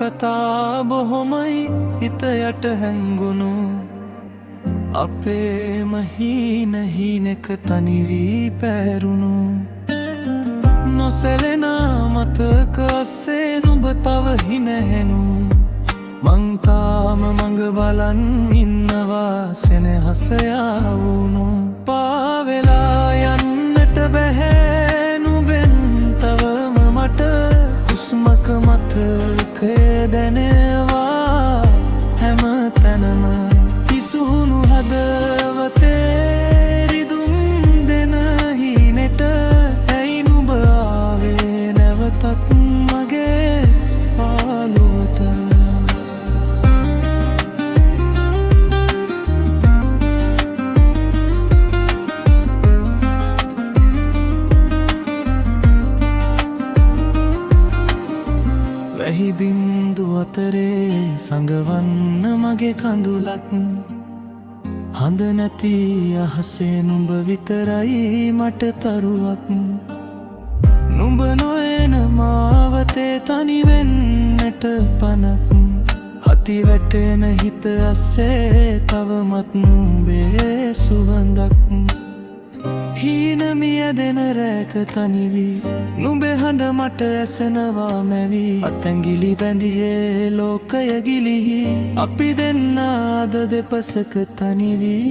කතා බොහොමයි හිත යට හැංගුණු අපේම හීන හීනෙක තනිවී පැරුණු නොසැලෙන මතක අස්සේ නුඹ තව හිනැහෙනු මං තාම මඟ බලන් ඉන්නවා සෙනෙහස යාවුණු පාවෙලා යන්නට බැහැ නුඹෙන් තවම මට හුස්මක මතකය දැනෙවා හැම තැනම හිසුණු හදවතේ රිදුම් දෙන හීනෙට ඇයි නුඹ ආවේ නැවතත් මගේ පාළුවත වැහි බින්දු අතරේ සඟවන්න මගේ කඳුලක් හඳ නැති අහසේ නුඹ විතරයි මට තරුවක් නුඹ නොයන මාවතේ තනිවෙන්නට පනක් හති වැටෙන හිත අස්සේ තවමත් නුඹේ සුවඳක් හීනමිය දෙන රැක තනිවී නුඹේ හඬ මට ඇසෙනවා මැවී අතැඟිලි බැඳියේ ලෝකය ගිලිහි අපි දෙන්න අද දෙපසක තනිවී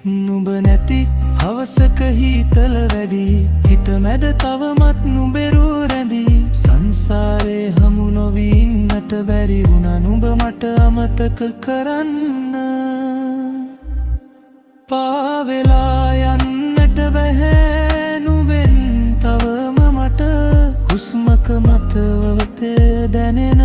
නුඹ නැති හවසක හීතල වැඩි හිත මැද තවමත් නුඹෙරූ රැඳී සංසාරේ හමු නොවී ඉන්නට බැරි වුණා නුඹ මට අමතක කරන්න පාවෙලා යන්නට බැහැ නුඹෙන් තවම මට හුස්මක මතවතේ දැනෙන